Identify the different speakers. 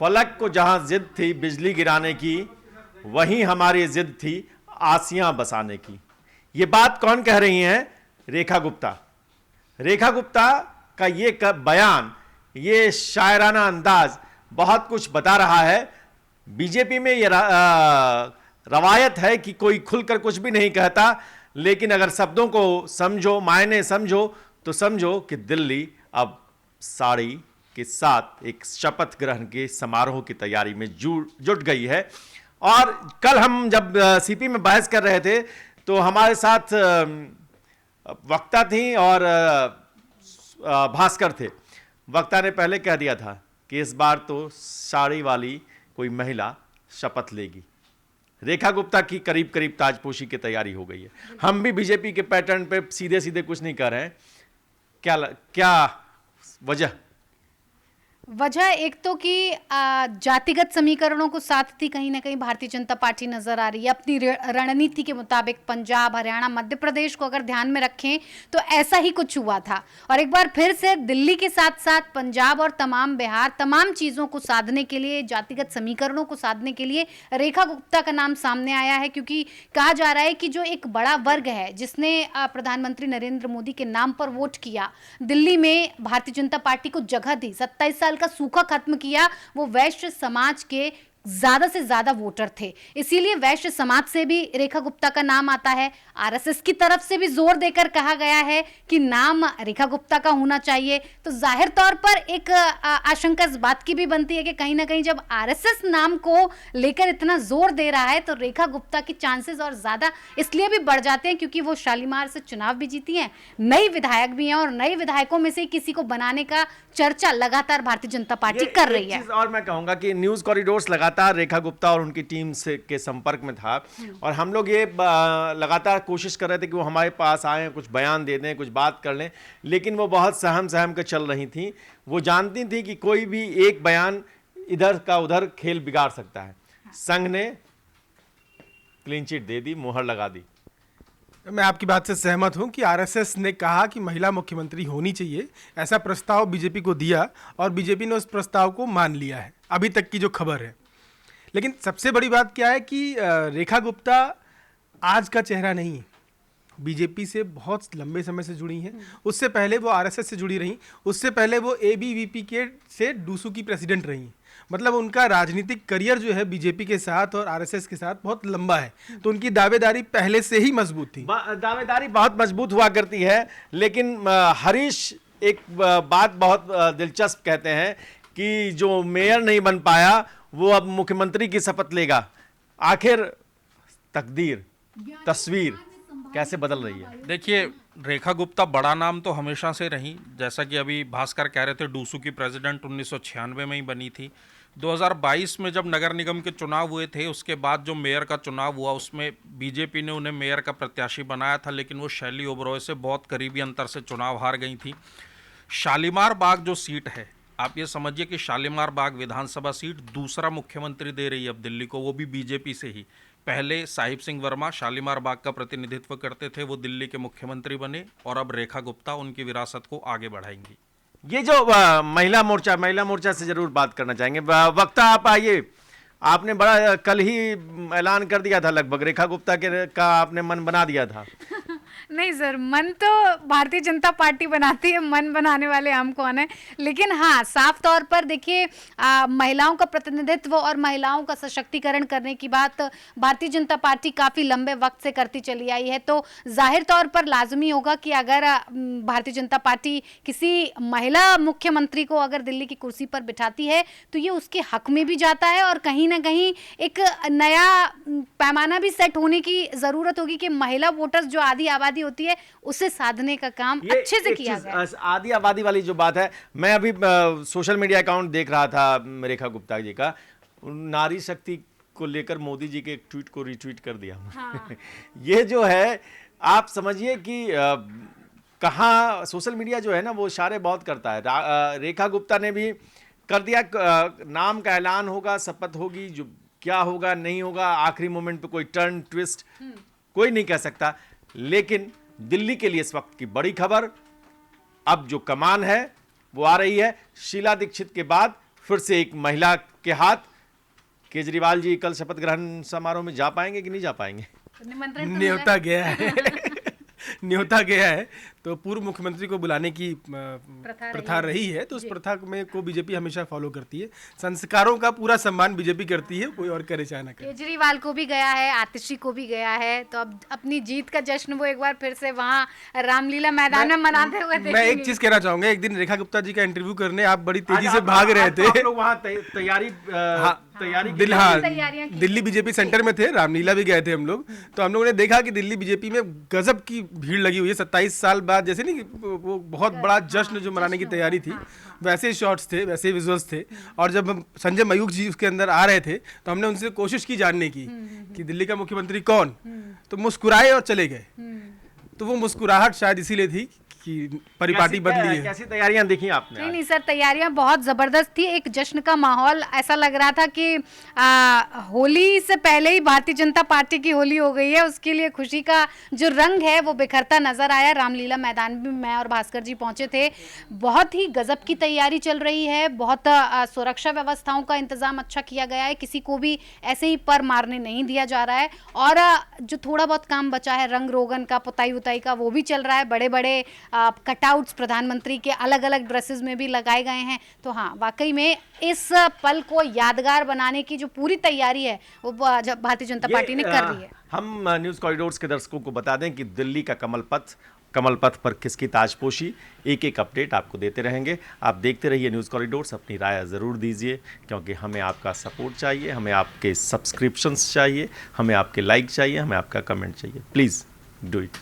Speaker 1: फलक को जहां जिद थी बिजली गिराने की, वहीं हमारी जिद थी आसियां बसाने की। ये बात कौन कह रही हैं? रेखा गुप्ता। रेखा गुप्ता का ये बयान, ये शायराना अंदाज बहुत कुछ बता रहा है। बीजेपी में ये रवायत है कि कोई खुलकर कुछ भी नहीं कहता, लेकिन अगर शब्दों को समझो, मायने समझो, तो समझो कि दिल्ली अब साड़ी के साथ एक शपथ ग्रहण के समारोह की तैयारी में जुट गई है। और कल हम जब सीपी में बहस कर रहे थे तो हमारे साथ वक्ता थी और भास्कर थे। वक्ता ने पहले कह दिया था कि इस बार तो साड़ी वाली कोई महिला शपथ लेगी। रेखा गुप्ता की करीब करीब ताजपोशी की तैयारी हो गई है। हम भी बीजेपी के पैटर्न पे सीधे सीधे कुछ नहीं कर रहे हैं। क्या
Speaker 2: वजह एक तो कि जातिगत समीकरणों को साधती कहीं ना कहीं भारतीय जनता पार्टी नजर आ रही है। अपनी रणनीति के मुताबिक पंजाब, हरियाणा, मध्य प्रदेश को अगर ध्यान में रखें तो ऐसा ही कुछ हुआ था। और एक बार फिर से दिल्ली के साथ साथ पंजाब और तमाम बिहार, तमाम चीज़ों को साधने के लिए, जातिगत समीकरणों को साधने के लिए रेखा गुप्ता का नाम सामने आया है। क्योंकि कहा जा रहा है कि जो एक बड़ा वर्ग है जिसने प्रधानमंत्री नरेंद्र मोदी के नाम पर वोट किया, दिल्ली में भारतीय जनता पार्टी को जगह दी, 27 साल का सूखा खत्म किया, वो वैश्य समाज के ज्यादा से ज्यादा वोटर थे। इसीलिए वैश्य समाज से भी रेखा गुप्ता का नाम आता है। आरएसएस की तरफ से भी जोर देकर कहा गया है कि नाम रेखा गुप्ता का होना चाहिए। तो जाहिर तौर पर एक आशंका इस बात की भी बनती है कि कहीं ना कहीं जब आरएसएस नाम को लेकर इतना जोर दे रहा है तो रेखा गुप्ता की चांसेस और ज्यादा इसलिए भी बढ़ जाते हैं क्योंकि वो शालीमार से चुनाव भी जीती हैं, नई विधायक भी हैं, और नई विधायकों में से किसी को बनाने का चर्चा लगातार भारतीय जनता पार्टी कर रही है।
Speaker 1: और मैं कहूंगा कि न्यूज कॉरिडोर्स लगातार रेखा गुप्ता और उनकी टीम से के संपर्क में था, और हम लोग ये लगातार कोशिश कर रहे थे कि वो हमारे पास आए, कुछ बयान दे दें, कुछ बात कर लें, लेकिन वो बहुत सहम सहम के चल रही थी। वो जानती थी कि कोई भी एक बयान इधर का उधर खेल बिगाड़ सकता है। संघ ने क्लीन चिट दे दी, मुहर लगा दी।
Speaker 3: मैं आपकी बात से सहमत हूं कि आरएसएस ने कहा कि महिला मुख्यमंत्री होनी चाहिए, ऐसा प्रस्ताव बीजेपी को दिया और बीजेपी ने उस प्रस्ताव को मान लिया है, अभी तक की जो खबर है। लेकिन सबसे बड़ी बात क्या है कि रेखा गुप्ता आज का चेहरा नहीं है, बीजेपी से बहुत लंबे समय से जुड़ी हैं। उससे पहले वो आरएसएस से जुड़ी रहीं, उससे पहले वो एबीवीपी के से डूसू की प्रेसिडेंट रहीं। मतलब उनका राजनीतिक करियर जो है बीजेपी के साथ और आरएसएस के साथ बहुत लंबा है, तो उनकी दावेदारी पहले से ही मजबूत थी।
Speaker 1: दावेदारी बहुत मजबूत हुआ करती है। लेकिन हरीश एक बात बहुत दिलचस्प कहते हैं कि जो मेयर नहीं बन पाया वो अब मुख्यमंत्री की शपथ लेगा। आखिर तकदीर, तस्वीर कैसे बदल रही है?
Speaker 4: देखिए, रेखा गुप्ता बड़ा नाम तो हमेशा से रही, जैसा कि अभी भास्कर कह रहे थे, डूसू की प्रेसिडेंट 1996 में ही बनी थी। 2022 में जब नगर निगम के चुनाव हुए थे, उसके बाद जो मेयर का चुनाव हुआ उसमें बीजेपी ने उन्हें मेयर का प्रत्याशी बनाया था, लेकिन वो शैली ओबरॉय से बहुत करीबी अंतर से चुनाव हार गई थी। शालीमार बाग जो सीट है, आप ये समझिए कि शालीमार बाग विधानसभा सीट दूसरा मुख्यमंत्री दे रही है अब दिल्ली को, वो भी बीजेपी से ही। पहले साहिब सिंह वर्मा शालीमार बाग का प्रतिनिधित्व करते थे, वो दिल्ली के मुख्यमंत्री बने, और अब रेखा गुप्ता उनकी विरासत को आगे बढ़ाएंगी।
Speaker 1: ये जो महिला मोर्चा से जरूर बात करना चाहेंगे। वक्ता आप आइए, आपने बड़ा कल ही ऐलान कर दिया था लगभग, रेखा गुप्ता का आपने मन बना दिया था।
Speaker 2: नहीं सर, मन तो भारतीय जनता पार्टी बनाती है, मन बनाने वाले हम कौन है। लेकिन हाँ, साफ तौर पर देखिए, महिलाओं का प्रतिनिधित्व और महिलाओं का सशक्तिकरण करने की बात भारतीय जनता पार्टी काफ़ी लंबे वक्त से करती चली आई है। तो जाहिर तौर पर लाजमी होगा कि अगर भारतीय जनता पार्टी किसी महिला मुख्यमंत्री को अगर दिल्ली की कुर्सी पर बिठाती है तो ये उसके हक में भी जाता है, और कहीं ना कहीं एक नया पैमाना भी सेट होने की ज़रूरत होगी कि महिला वोटर्स जो आधी आबादी होती है उसे साधने का काम अच्छे से किया जाए।
Speaker 1: आधी आबादी वाली जो बात है, मैं अभी सोशल मीडिया अकाउंट देख रहा था रेखा गुप्ता जी का, नारी शक्ति को लेकर मोदी जी के एक ट्वीट को रिट्वीट कर दिया। हाँ। ये जो है आप समझिए कि कहाँ सोशल मीडिया जो है ना वो इशारे बहुत करता है। रेखा गुप्ता ने भी कर दिया, नाम का ऐलान होगा, शपथ होगी, जो क्या होगा नहीं होगा आखिरी मोमेंट पे कोई टर्न ट्विस्ट कोई नहीं कह सकता। लेकिन दिल्ली के लिए इस वक्त की बड़ी खबर, अब जो कमान है वो आ रही है। शीला दीक्षित के बाद फिर से एक महिला के हाथ। केजरीवाल जी कल शपथ ग्रहण समारोह में जा पाएंगे कि नहीं जा पाएंगे?
Speaker 2: निमंत्रण तो
Speaker 3: न्योता गया है न्योता गया है, तो पूर्व मुख्यमंत्री को बुलाने की प्रथा रही है, तो उस प्रथा में को बीजेपी हमेशा फॉलो करती है। संस्कारों का पूरा सम्मान बीजेपी करती है, कोई और करे चाहे ना करे।
Speaker 2: केजरीवाल को भी गया है, आतिशी को भी गया है, तो अब अपनी जीत का जश्न वो एक बार फिर से वहाँ रामलीला मैदान में मनाते हुए
Speaker 3: मैं एक
Speaker 2: देखेंगे।
Speaker 3: चीज कहना चाहूंगा, एक दिन रेखा गुप्ता जी का इंटरव्यू करने आप बड़ी तेजी से भाग रहे थे।
Speaker 1: आप लोग वहाँ तैयारी
Speaker 2: तैयारियां की।
Speaker 3: दिल्ली बीजेपी सेंटर में थे, रामलीला भी गए थे हम लोग, तो हम लोगों ने देखा कि दिल्ली बीजेपी में गजब की भीड़ लगी हुई है। 27 साल बाद जैसे नहीं वो बहुत बड़ा जश्न जो मनाने की तैयारी थी, वैसे शॉट्स थे, वैसे विजुअल्स थे। और जब हम संजय मयूख जी उसके अंदर आ रहे थे तो हमने उनसे कोशिश की जानने की कि दिल्ली का मुख्यमंत्री कौन, तो मुस्कुराए और चले गए। तो वो मुस्कुराहट शायद इसीलिए थी कि परिपाटी बदली है।
Speaker 1: कैसी तैयारियां देखी आपने?
Speaker 2: नहीं नहीं सर, तैयारियां बहुत ज़बरदस्त थी, एक जश्न का माहौल। ऐसा लग रहा था कि होली से पहले ही भारतीय जनता पार्टी की होली हो गई है, उसके लिए खुशी का जो रंग है वो बिखरता नजर आया। रामलीला मैदान में मैं और भास्कर जी पहुंचे थे, बहुत ही गजब की तैयारी चल रही है, बहुत सुरक्षा व्यवस्थाओं का इंतजाम अच्छा किया गया है, किसी को भी ऐसे ही पर मारने नहीं दिया जा रहा है। और जो थोड़ा बहुत काम बचा है रंग रोगन का, पुताई उताई का, वो भी चल रहा है। बड़े बड़े कटआउट्स प्रधानमंत्री के अलग अलग ड्रेसेस में भी लगाए गए हैं। तो हाँ, वाकई में इस पल को यादगार बनाने की जो पूरी तैयारी है वो भारतीय जनता पार्टी ने कर रही है।
Speaker 1: हम न्यूज़ कॉरिडोर्स के दर्शकों को बता दें कि दिल्ली का कमल पथ पर किसकी ताजपोशी, एक एक अपडेट आपको देते रहेंगे। आप देखते रहिए न्यूज़ कॉरिडोर्स, अपनी राय ज़रूर दीजिए, क्योंकि हमें आपका सपोर्ट चाहिए, हमें आपके सब्सक्रिप्शंस चाहिए, हमें आपके लाइक चाहिए, हमें आपका कमेंट चाहिए। Please do it.